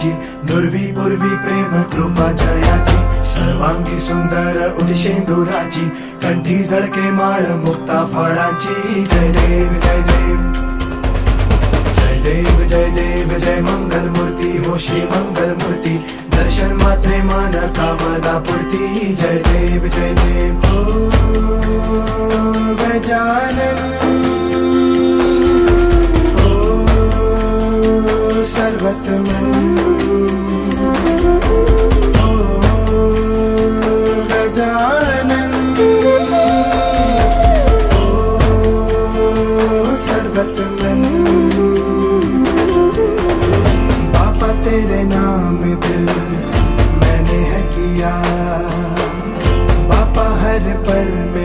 जयाची, दुर्वी पूर्वी प्रेम कृपा जयाची, सर्वांगी सुंदर उदिशेंदुराची, कंठी झळके माळ मुक्ता फळाची. जय देव जय देव जय देव जय देव जय मंगल मूर्ती हो श्री मंगल मूर्ती, दर्शन मात्रे मन कामना पूर्ती. जय देव जय देव हो गजानन हो सर्वतमन हो गजानन हो सर्वतमन. बापा तेरे नाम दिल मैंने है किया, बापा हर पल में